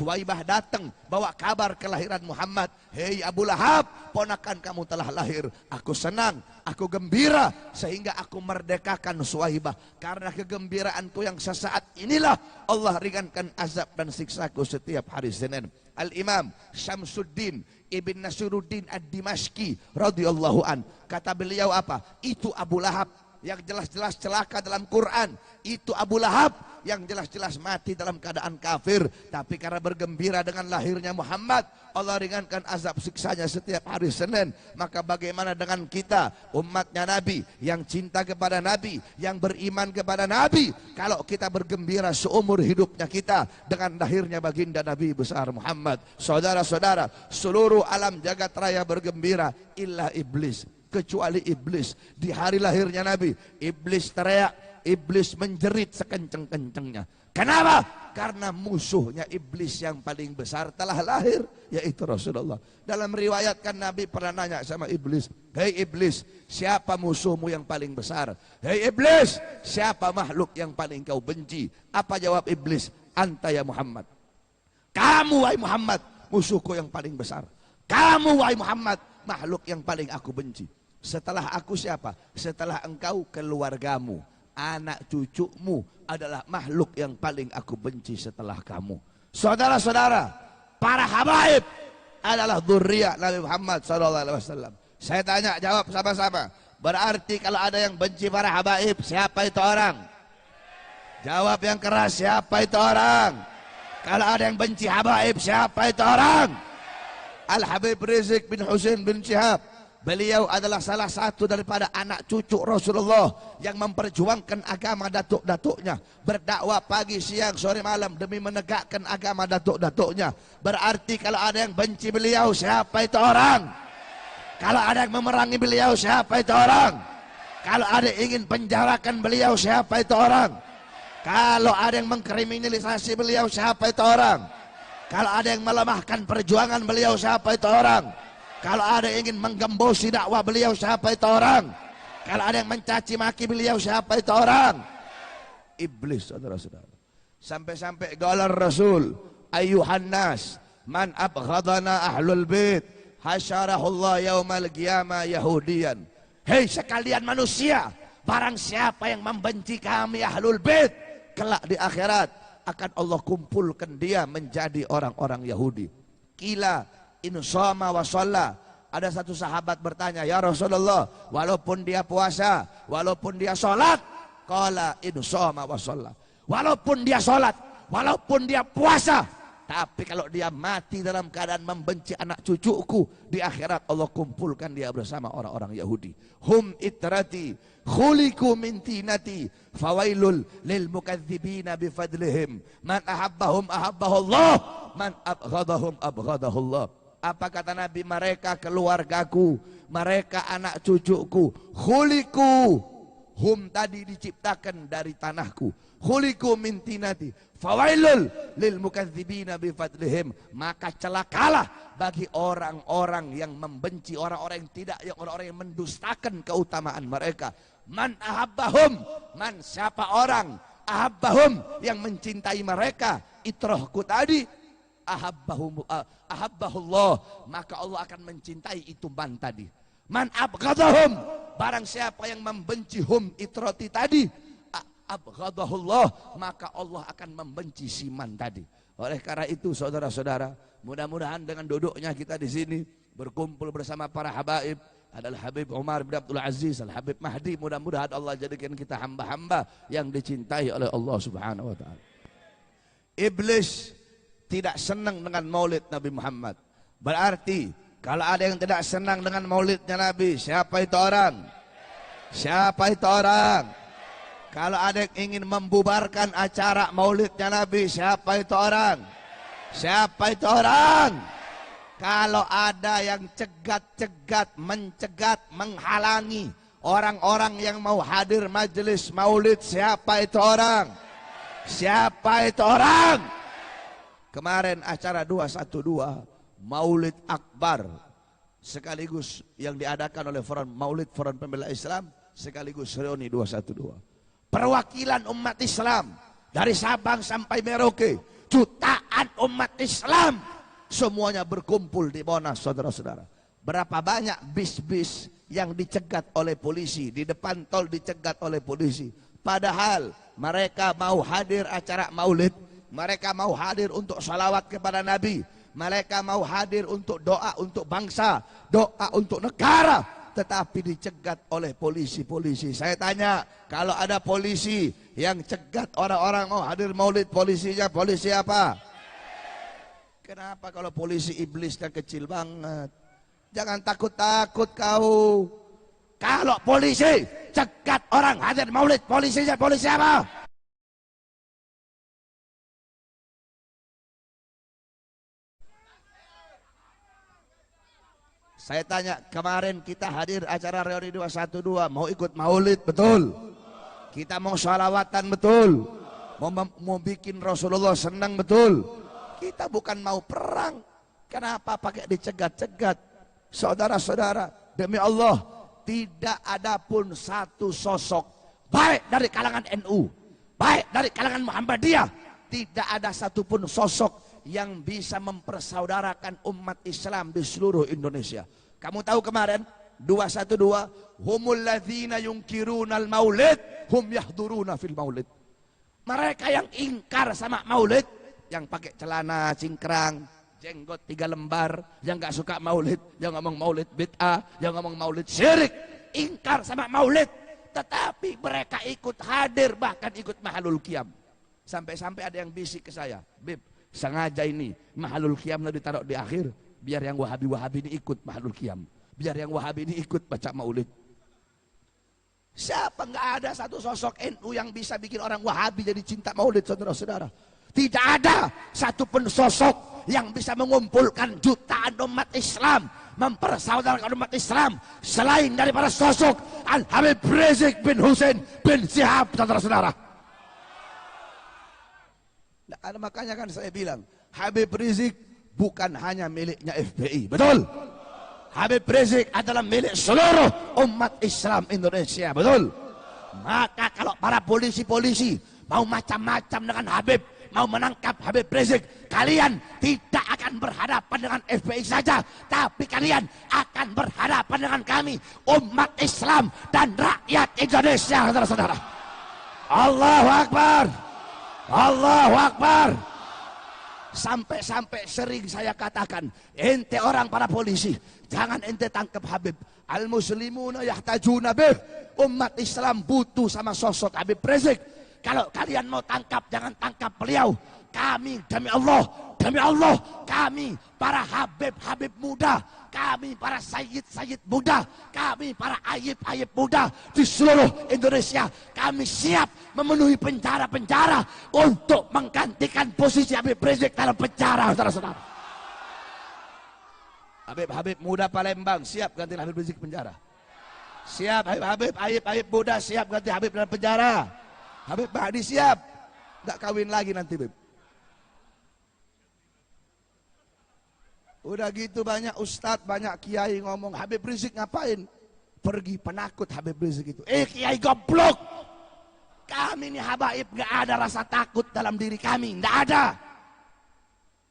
Suwaibah datang bawa kabar kelahiran Muhammad. Hei Abu Lahab, ponakan kamu telah lahir. Aku senang, aku gembira, sehingga aku merdekakan Suwaibah. Karena kegembiraanku yang sesaat inilah Allah ringankan azab dan siksaku setiap hari Senin. Al-Imam Syamsuddin Ibn Nasiruddin Ad-Dimashqi radhiyallahu an, kata beliau apa? Itu Abu Lahab yang jelas-jelas celaka dalam Quran. Itu Abu Lahab yang jelas-jelas mati dalam keadaan kafir. Tapi karena bergembira dengan lahirnya Muhammad, Allah ringankan azab siksanya setiap hari Senin. Maka bagaimana dengan kita, umatnya Nabi, yang cinta kepada Nabi, yang beriman kepada Nabi, kalau kita bergembira seumur hidupnya kita dengan lahirnya baginda Nabi besar Muhammad. Saudara-saudara, seluruh alam jagat raya bergembira, illa iblis, kecuali iblis. Di hari lahirnya Nabi, iblis teriak, iblis menjerit sekenceng-kencengnya. Kenapa? Karena musuhnya iblis yang paling besar telah lahir, yaitu Rasulullah. Dalam riwayat kan Nabi pernah nanya sama iblis, hei iblis, siapa musuhmu yang paling besar? Hei iblis, siapa makhluk yang paling kau benci? Apa jawab iblis? Anta ya Muhammad. Kamu wahai Muhammad, musuhku yang paling besar. Kamu wahai Muhammad, makhluk yang paling aku benci. Setelah aku siapa? Setelah engkau, keluargamu, anak cucumu adalah makhluk yang paling aku benci setelah kamu. Saudara-saudara, para habaib adalah dzurriyyah Nabi Muhammad SAW. Saya tanya, jawab sama-sama. Berarti kalau ada yang benci para habaib, siapa itu orang? Jawab yang keras, siapa itu orang? Kalau ada yang benci habaib, siapa itu orang? Al-Habib Rizik bin Husain bin Syihab, beliau adalah salah satu daripada anak cucu Rasulullah yang memperjuangkan agama datuk-datuknya, berdakwah pagi, siang, sore, malam demi menegakkan agama datuk-datuknya. Berarti kalau ada yang benci beliau, siapa itu orang? Kalau ada yang memerangi beliau, siapa itu orang? Kalau ada yang ingin penjarakan beliau, siapa itu orang? Kalau ada yang mengkriminalisasi beliau, siapa itu orang? Kalau ada yang melemahkan perjuangan beliau, siapa itu orang? Kalau ada yang ingin menggembosi dakwah beliau, siapa itu orang? Kalau ada yang mencaci maki beliau, siapa itu orang? Iblis, saudara-saudara. Sampai-sampai galar Rasul, ayyuhan nas, man abghadana ahlul bait, hasyarahullah yaumal qiyamah yahudiyan. Hei sekalian manusia, barang siapa yang membenci kami ahlul bait, kelak di akhirat akan Allah kumpulkan dia menjadi orang-orang Yahudi. Kila insama wa shalla. Ada satu sahabat bertanya, ya Rasulullah, walaupun dia puasa, walaupun dia sholat, qala insama wa shalla. Walaupun dia sholat, walaupun dia puasa, tapi kalau dia mati dalam keadaan membenci anak cucuku, di akhirat Allah kumpulkan dia bersama orang-orang Yahudi. Hum itrati khuliku min tinati fawailul lil mukadzibina bifadlihim. Man ahabbahum ahabbahullah, man abghadahum abghadahullah. Apa kata Nabi? Mereka keluargaku, mereka anak cucuku. Khuliku, hum tadi diciptakan dari tanahku. Khuliku min tinati fawailul lil mukadzibina bifadlihim. Maka celakalah bagi orang-orang yang membenci, orang-orang yang tidak, yang orang-orang yang mendustakan keutamaan mereka. Man ahabbahum, man siapa orang, ahabbahum yang mencintai mereka, itrohku tadi, ahabbahullah, maka Allah akan mencintai itu man tadi. Man abghadahum, barang siapa yang membenci hum itroti tadi, abghadahullah, maka Allah akan membenci si man tadi. Oleh karena itu saudara-saudara, mudah-mudahan dengan duduknya kita di sini berkumpul bersama para habaib, adalah Habib Umar bin Abdul Aziz, Al-Habib Mahdi, mudah-mudahan Allah jadikan kita hamba-hamba yang dicintai oleh Allah Subhanahu wa taala. Iblis tidak senang dengan maulid Nabi Muhammad. Berarti kalau ada yang tidak senang dengan maulidnya Nabi, siapa itu orang? Siapa itu orang? Kalau ada yang ingin membubarkan acara maulidnya Nabi, siapa itu orang? Siapa itu orang? Kalau ada yang cegat-cegat, mencegat, menghalangi orang-orang yang mau hadir majelis maulid, siapa itu orang? Siapa itu orang? Kemarin acara 212 Maulid Akbar, sekaligus yang diadakan oleh Maulid Forum Pembela Islam, sekaligus reuni 212. Perwakilan umat Islam dari Sabang sampai Merauke, jutaan jutaan umat Islam semuanya berkumpul di Monas, saudara-saudara. Berapa banyak bis-bis yang dicegat oleh polisi, di depan tol dicegat oleh polisi. Padahal mereka mau hadir acara maulid, mereka mau hadir untuk salawat kepada Nabi, mereka mau hadir untuk doa untuk bangsa, doa untuk negara, tetapi dicegat oleh polisi-polisi. Saya tanya, kalau ada polisi yang cegat orang-orang mau hadir maulid, polisinya polisi apa? Kenapa kalau polisi iblisnya kecil banget? Jangan takut-takut kau. Kalau polisi cegat orang hadir maulid, polisinya polisi apa? Saya tanya, kemarin kita hadir acara reuni 212, mau ikut maulid, betul? Kita mau sholawatan, betul? Mau bikin Rasulullah senang, betul? Kita bukan mau perang. Kenapa pakai dicegat-cegat? Saudara-saudara, demi Allah, tidak ada pun satu sosok, baik dari kalangan NU, baik dari kalangan Muhammadiyah, tidak ada satupun sosok yang bisa mempersaudarakan umat Islam di seluruh Indonesia. Kamu tahu kemarin 212, humul ladzina yunkirunal maulid hum yahduruna fil maulid. Mereka yang ingkar sama maulid, yang pakai celana cingkrang, jenggot 3 lembar, yang gak suka maulid, yang ngomong maulid bid'ah, yang ngomong maulid syirik, ingkar sama maulid, tetapi mereka ikut hadir, bahkan ikut mahalul qiyam. Sampai-sampai ada yang bisik ke saya, Bib, sengaja ini mahalul qiyamnya ditaruh di akhir, biar yang wahabi-wahabi ini ikut mahalul qiyam, biar yang wahabi ini ikut baca maulid. Siapa? Nggak ada satu sosok NU yang bisa bikin orang wahabi jadi cinta maulid, saudara-saudara. Tidak ada satupun sosok yang bisa mengumpulkan jutaan umat Islam, mempersaudarakan umat Islam selain daripada sosok Al-Habib Rizik bin Hussein bin Syihab, saudara-saudara. Nah, makanya kan saya bilang, Habib Rizik bukan hanya miliknya FPI, betul? Habib Rizik adalah milik seluruh umat Islam Indonesia, betul? Maka kalau para polisi-polisi mau macam-macam dengan Habib, mau menangkap Habib Rizik, kalian tidak akan berhadapan dengan FPI saja, tapi kalian akan berhadapan dengan kami, umat Islam dan rakyat Indonesia, saudara-saudara. Allahu Akbar, Allahu Akbar. Sampai-sampai sering saya katakan, ente orang para polisi, jangan ente tangkap Habib. Al-muslimuna yahtajuna bih. Umat Islam butuh sama sosok Habib Rizik. Kalau kalian mau tangkap, jangan tangkap beliau. Kami demi Allah, kami para Habib-Habib muda, kami para Sayyid-Sayyid muda, kami para Ayib-Ayib muda di seluruh Indonesia, kami siap memenuhi penjara-penjara untuk menggantikan posisi Habib Rizik dalam penjara, saudara-saudara. Habib-Habib muda Palembang siap ganti Habib Rizik penjara. Siap Habib Ayib muda siap ganti Habib dalam penjara. Habib Mahdi siap, nggak kawin lagi nanti, Bib. Udah gitu banyak ustadz, banyak kiai ngomong Habib Rizik ngapain? Pergi penakut Habib Rizik itu. Kiai goblok. Kami ini habaib nggak ada rasa takut dalam diri kami, nggak ada.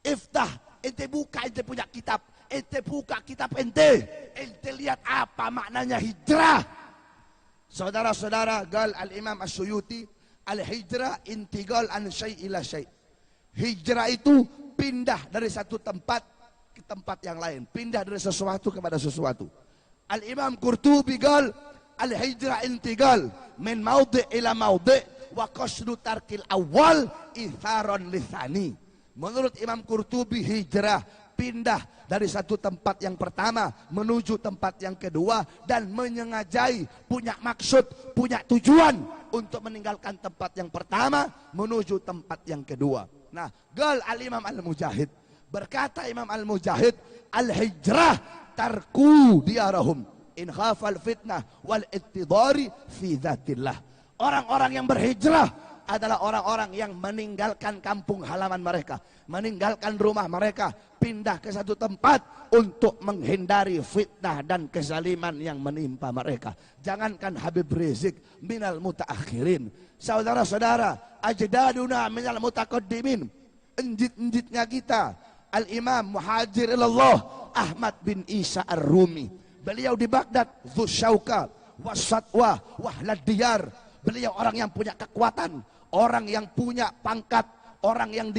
Iftah, ente buka, ente punya kitab, ente buka kitab ente lihat apa maknanya hijrah. Saudara-saudara, gal al-Imam As-Suyuti, al-hijrah intiqal an syai' ila syai'. Hijrah itu pindah dari satu tempat ke tempat yang lain, pindah dari sesuatu kepada sesuatu. Al-Imam Qurtubi gal al-hijrah intiqal min maudhi' ila maudhi' wa qasdu tarkil awal itharon lithani. Menurut Imam Qurtubi, hijrah pindah dari satu tempat yang pertama menuju tempat yang kedua dan menyengajai, punya maksud, punya tujuan untuk meninggalkan tempat yang pertama menuju tempat yang kedua. Nah, gal al-Imam Al-Mujahid, berkata Imam Al-Mujahid, al-hijrah tarku diyarahum in khafal fitnah wal ittidari fi dzatillah. Orang-orang yang berhijrah adalah orang-orang yang meninggalkan kampung halaman mereka, meninggalkan rumah mereka, pindah ke satu tempat untuk menghindari fitnah dan kezaliman yang menimpa mereka. Jangankan Habib Rizik minal mutaakhirin, saudara-saudara, ajdaduna minal mutaqaddimin, enjit-enjitnya kita, Al-Imam Muhajir ilallah Ahmad bin Isa Ar-Rumi. Beliau di Baghdad, Dzusyauka, Wasatwa, Wahlad Diyar. Beliau orang yang punya kekuatan, orang yang punya pangkat, orang yang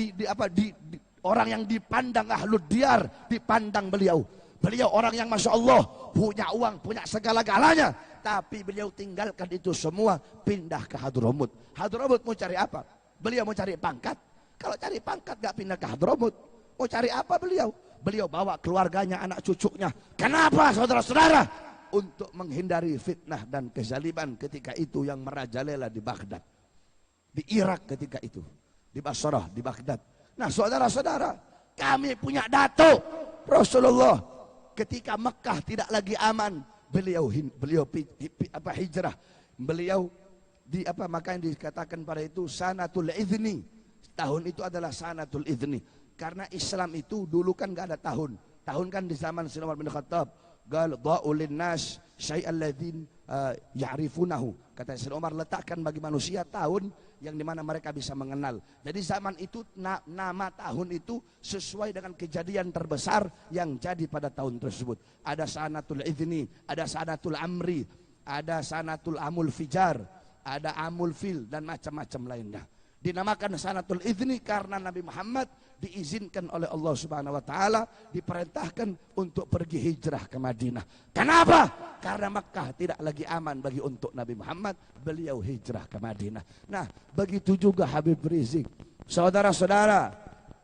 orang yang dipandang ahlud diyar, dipandang beliau. Beliau orang yang Masya Allah punya uang, punya segala-galanya. Tapi beliau tinggalkan itu semua, pindah ke Hadramut. Hadramut mau cari apa? Beliau mau cari pangkat. Kalau cari pangkat gak pindah ke Hadramut. Mau cari apa beliau? Beliau bawa keluarganya, anak cucunya. Kenapa saudara-saudara? Untuk menghindari fitnah dan kezaliman ketika itu yang merajalela di Baghdad. Di Irak ketika itu. Di Basrah, di Baghdad. Nah saudara-saudara, kami punya datuk Rasulullah. Ketika Mekah tidak lagi aman, beliau hijrah. Beliau makanya dikatakan pada itu sanatul idzni. Tahun itu adalah sanatul idzni. Karena Islam itu dulu kan gak ada tahun. Tahun kan di zaman Sayyidina Umar bin Khattab. Gal dha'ulin nas syai'al ladzin ya'rifunahu. Kata Sayyidina Umar, letakkan bagi manusia tahun yang dimana mereka bisa mengenal. Jadi zaman itu nama tahun itu sesuai dengan kejadian terbesar yang jadi pada tahun tersebut. Ada sanatul idzni, ada sanatul amri, ada sanatul amul fijar, ada amul fil dan macam-macam lainnya. Dinamakan sanatul idzni karena Nabi Muhammad diizinkan oleh Allah Subhanahu wa taala, diperintahkan untuk pergi hijrah ke Madinah. Kenapa? Karena Makkah tidak lagi aman bagi untuk Nabi Muhammad, beliau hijrah ke Madinah. Nah, begitu juga Habib Rizik. Saudara-saudara,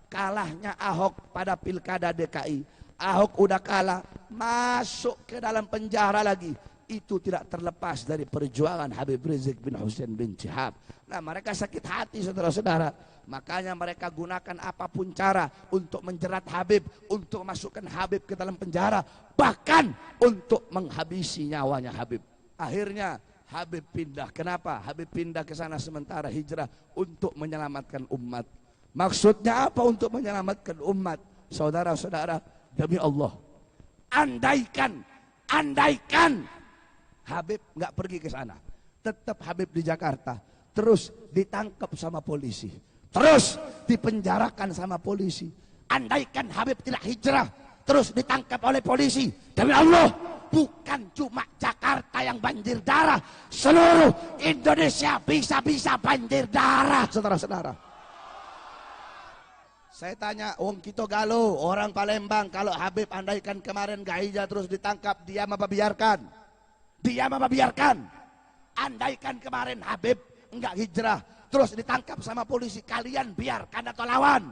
kalahnya Ahok pada Pilkada DKI. Ahok udah kalah, masuk ke dalam penjara lagi. Itu tidak terlepas dari perjuangan Habib Rizik bin Husain bin Syihab. Nah, mereka sakit hati saudara-saudara. Makanya mereka gunakan apapun cara untuk menjerat Habib, untuk masukkan Habib ke dalam penjara, bahkan untuk menghabisi nyawanya Habib. Akhirnya Habib pindah. Kenapa? Habib pindah ke sana sementara hijrah untuk menyelamatkan umat. Maksudnya apa untuk menyelamatkan umat? Saudara-saudara, demi Allah, andaikan Habib nggak pergi ke sana, tetap Habib di Jakarta, terus ditangkap sama polisi, terus dipenjarakan sama polisi. Andaikan Habib tidak hijrah, terus ditangkap oleh polisi, demi Allah, bukan cuma Jakarta yang banjir darah, seluruh Indonesia bisa-bisa banjir darah, saudara-saudara. Saya tanya, wong kita galuh, orang Palembang, kalau Habib andaikan kemarin gak hijrah terus ditangkap, diam apa biarkan? Diam apa biarkan? Andaikan kemarin Habib enggak hijrah terus ditangkap sama polisi, kalian biarkan atau lawan?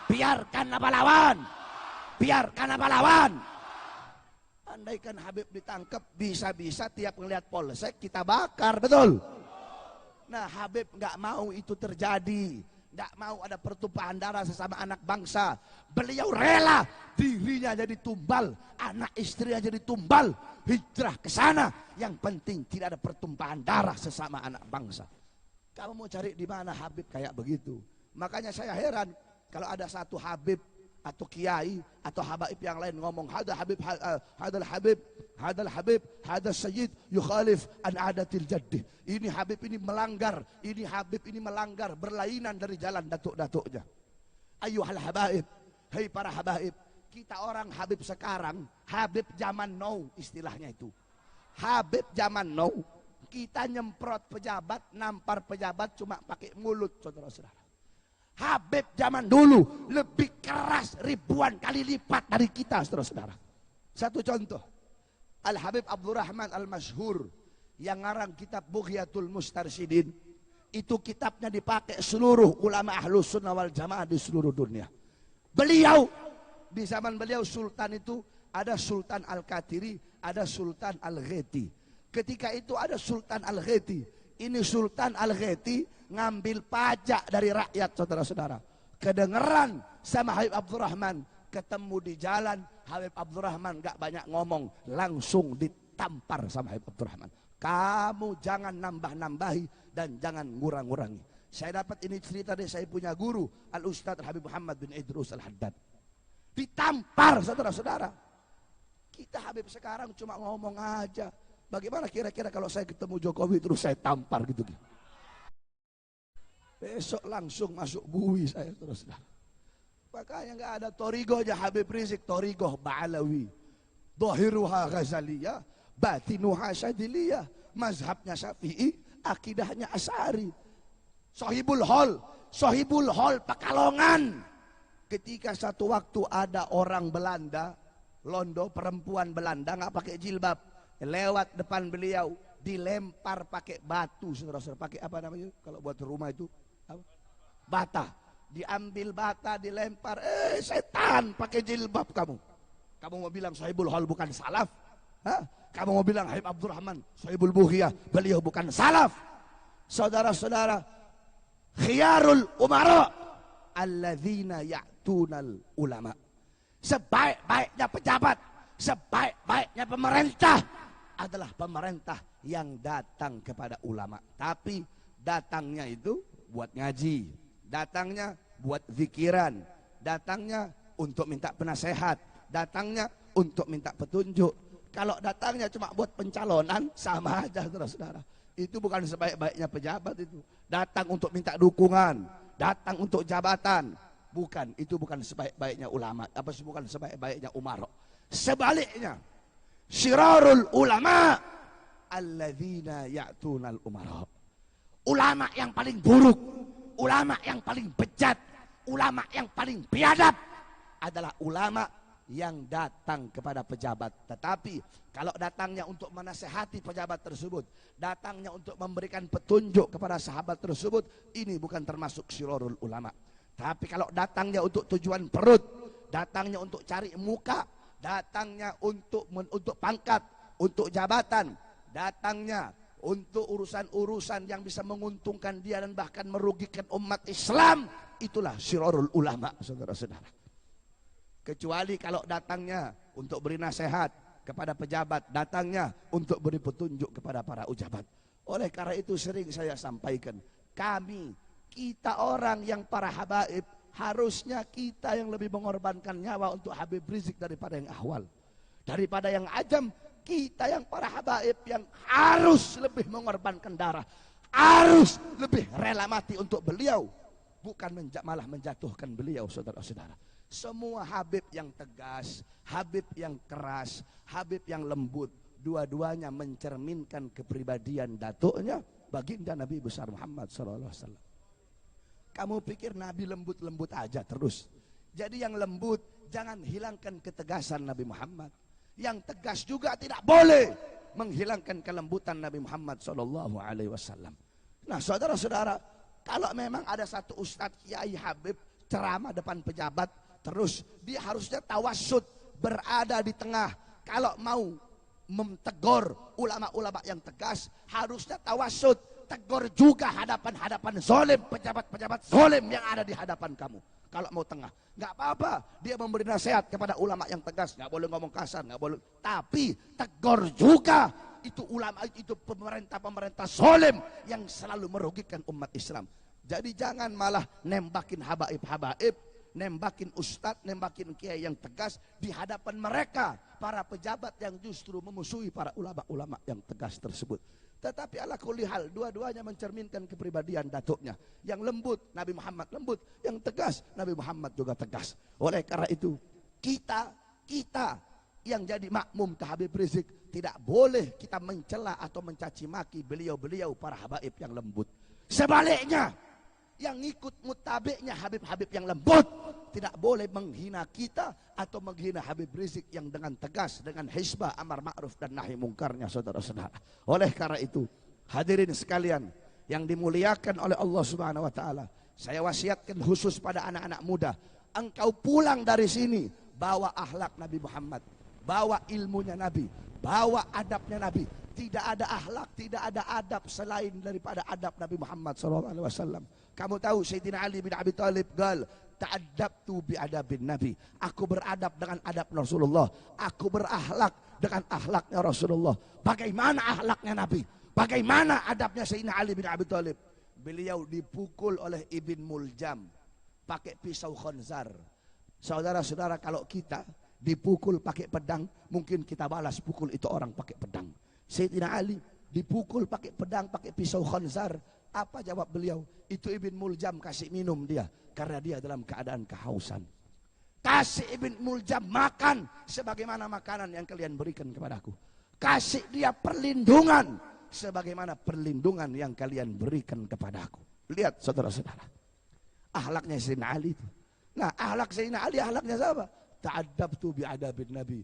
Biarkan apa lawan? Biarkan apa lawan? Andaikan Habib ditangkap, bisa-bisa tiap ngelihat polsek kita bakar, betul? Nah, Habib enggak mau itu terjadi. Tidak mau ada pertumpahan darah sesama anak bangsa. Beliau rela dirinya jadi tumbal, anak istrinya jadi tumbal, hijrah ke sana. Yang penting tidak ada pertumpahan darah sesama anak bangsa. Kamu mau cari di mana Habib kayak begitu? Makanya saya heran kalau ada satu Habib atau kiai atau habaib yang lain ngomong hadal Habib, hadal Habib, hadal Habib, hadal Sayyid yukhalif an adatil jaddi. Ini Habib ini melanggar, ini Habib ini melanggar, berlainan dari jalan datuk-datuknya. Ayyuhal habaib, hei para habaib, kita orang Habib sekarang, Habib zaman now istilahnya itu. Habib zaman now, kita nyemprot pejabat, nampar pejabat cuma pakai mulut, saudara-saudara. Habib zaman dulu lebih keras ribuan kali lipat dari kita, saudara-saudara. Satu contoh, Al-Habib Abdurrahman Al-Masyhur yang ngarang kitab Bughyatul Mustarsyidin, itu kitabnya dipakai seluruh ulama Ahlus Sunnah wal Jamaah di seluruh dunia. Beliau, di zaman beliau sultan itu ada Sultan Al-Qatiri, ada Sultan Al-Gheti. Ketika itu ada Sultan Al-Gheti. Ini Sultan Al-Gheti ngambil pajak dari rakyat, saudara-saudara. Kedengeran sama Habib Abdurrahman, ketemu di jalan, Habib Abdurrahman gak banyak ngomong, langsung ditampar sama Habib Abdurrahman. Kamu jangan nambah-nambahi dan jangan ngurang-ngurangi. Saya dapat ini cerita dari saya punya guru, Al-Ustadz Habib Muhammad bin Idrus Al-Haddad. Ditampar, saudara-saudara. Kita Habib sekarang cuma ngomong aja. Bagaimana kira-kira kalau saya ketemu Jokowi terus saya tampar gitu. Besok langsung masuk bui saya, saudara-saudara. Makanya nggak ada torigonya Habib Rizik, torigoh Ba'alawi, Dhahiruha Ghazaliyah, batinuha Syadiliyah, mazhabnya Syafi'i, akidahnya Asy'ari. Sohibul Hol Pekalongan. Ketika satu waktu ada orang Belanda, Londo, perempuan Belanda nggak pakai jilbab, lewat depan beliau, dilempar pakai batu, saudara-saudara, pakai apa namanya kalau buat rumah itu? Apa? Bata. Diambil bata, dilempar, setan pakai jilbab kamu. Kamu mau bilang Sohibul Hol bukan salaf? Hah? Kamu mau bilang Habib Abdurrahman Sohibul Bughiyah beliau bukan salaf? Saudara-saudara, khiyarul umara alladzina ya'tunal ulama. Sebaik-baiknya pejabat, sebaik-baiknya pemerintah adalah pemerintah yang datang kepada ulama. Tapi datangnya itu buat ngaji, datangnya buat zikiran, datangnya untuk minta penasehat, datangnya untuk minta petunjuk. Kalau datangnya cuma buat pencalonan, sama aja saudara-saudara. Itu bukan sebaik-baiknya pejabat itu. Datang untuk minta dukungan, datang untuk jabatan. Bukan, itu bukan sebaik-baiknya ulama, apa bukan sebaik-baiknya umara. Sebaliknya, syirarul ulama alladzina ya'tunal umara. Ulama yang paling buruk, ulama yang paling bejat, ulama yang paling biadab adalah ulama yang datang kepada pejabat. Tetapi kalau datangnya untuk menasehati pejabat tersebut, datangnya untuk memberikan petunjuk kepada sahabat tersebut, ini bukan termasuk syirarul ulama. Tapi kalau datangnya untuk tujuan perut, datangnya untuk cari muka, datangnya untuk pangkat, untuk jabatan, datangnya untuk urusan-urusan yang bisa menguntungkan dia dan bahkan merugikan umat Islam, itulah syirarul ulama, saudara-saudara. Kecuali kalau datangnya untuk beri nasihat kepada pejabat, datangnya untuk beri petunjuk kepada para ujabat. Oleh karena itu sering saya sampaikan, kita orang yang para habaib, harusnya kita yang lebih mengorbankan nyawa untuk Habib Rizik daripada yang ahwal. Daripada yang ajam, kita yang para habaib yang harus lebih mengorbankan darah, harus lebih rela mati untuk beliau, bukan malah menjatuhkan beliau, saudara-saudara. Semua Habib yang tegas, Habib yang keras, Habib yang lembut, dua-duanya mencerminkan kepribadian datuknya baginda Nabi besar Muhammad SAW. Kamu pikir Nabi lembut-lembut aja terus? Jadi yang lembut jangan hilangkan ketegasan Nabi Muhammad. Yang tegas juga tidak boleh menghilangkan kelembutan Nabi Muhammad SAW. Nah, saudara-saudara, kalau memang ada satu ustadz kiai Habib ceramah depan pejabat, terus dia harusnya tawassut, berada di tengah. Kalau mau mentegur ulama-ulama yang tegas, harusnya tawassut, tegur juga hadapan-hadapan zolim, pejabat-pejabat zolim yang ada di hadapan kamu. Kalau mau tengah, nggak apa-apa dia memberi nasihat kepada ulama yang tegas, nggak boleh ngomong kasar, nggak boleh, tapi tegur juga itu ulama, itu pemerintah zolim yang selalu merugikan umat Islam. Jadi jangan malah nembakin habaib-habaib, nembakin ustadz, nembakin kiai yang tegas di hadapan mereka, para pejabat yang justru memusuhi para ulama-ulama yang tegas tersebut. Tetapi ala kulli hal, dua-duanya mencerminkan kepribadian datuknya. Yang lembut, Nabi Muhammad lembut. Yang tegas, Nabi Muhammad juga tegas. Oleh karena itu, kita yang jadi makmum ke Habib Rizik, tidak boleh kita mencela atau mencaci maki beliau-beliau para habaib yang lembut. Sebaliknya, yang ikut mutabi'nya Habib-Habib yang lembut, tidak boleh menghina kita atau menghina Habib Rizik yang dengan tegas, dengan hisbah amar ma'ruf dan nahi mungkarnya, saudara-saudara. Oleh karena itu, hadirin sekalian yang dimuliakan oleh Allah Subhanahu wa taala, saya wasiatkan khusus pada anak-anak muda, engkau pulang dari sini bawa akhlak Nabi Muhammad, bawa ilmunya Nabi, bawa adabnya Nabi. Tidak ada akhlak, tidak ada adab selain daripada adab Nabi Muhammad SAW. Kamu tahu Sayyidina Ali bin Abi Thalib gal, ta'addabtu bi adabin Nabi. Aku beradab dengan adab Rasulullah. Aku berakhlak dengan akhlaknya Rasulullah. Bagaimana akhlaknya Nabi? Bagaimana adabnya Sayyidina Ali bin Abi Thalib? Beliau dipukul oleh Ibn Muljam pakai pisau khanzar. Saudara-saudara, kalau kita dipukul pakai pedang, mungkin kita balas pukul itu orang pakai pedang. Sayyidina Ali dipukul pakai pedang, pakai pisau khanzar. Apa jawab beliau? Itu Ibn Muljam kasih minum dia, karena dia dalam keadaan kehausan. Kasih Ibn Muljam makan sebagaimana makanan yang kalian berikan kepadaku. Kasih dia perlindungan sebagaimana perlindungan yang kalian berikan kepadaku. Lihat saudara-saudara, akhlaknya Sayyidina Ali itu. Nah, akhlak Sayyidina Ali akhlaknya siapa? Ta'addabtu bi'adabin Nabi.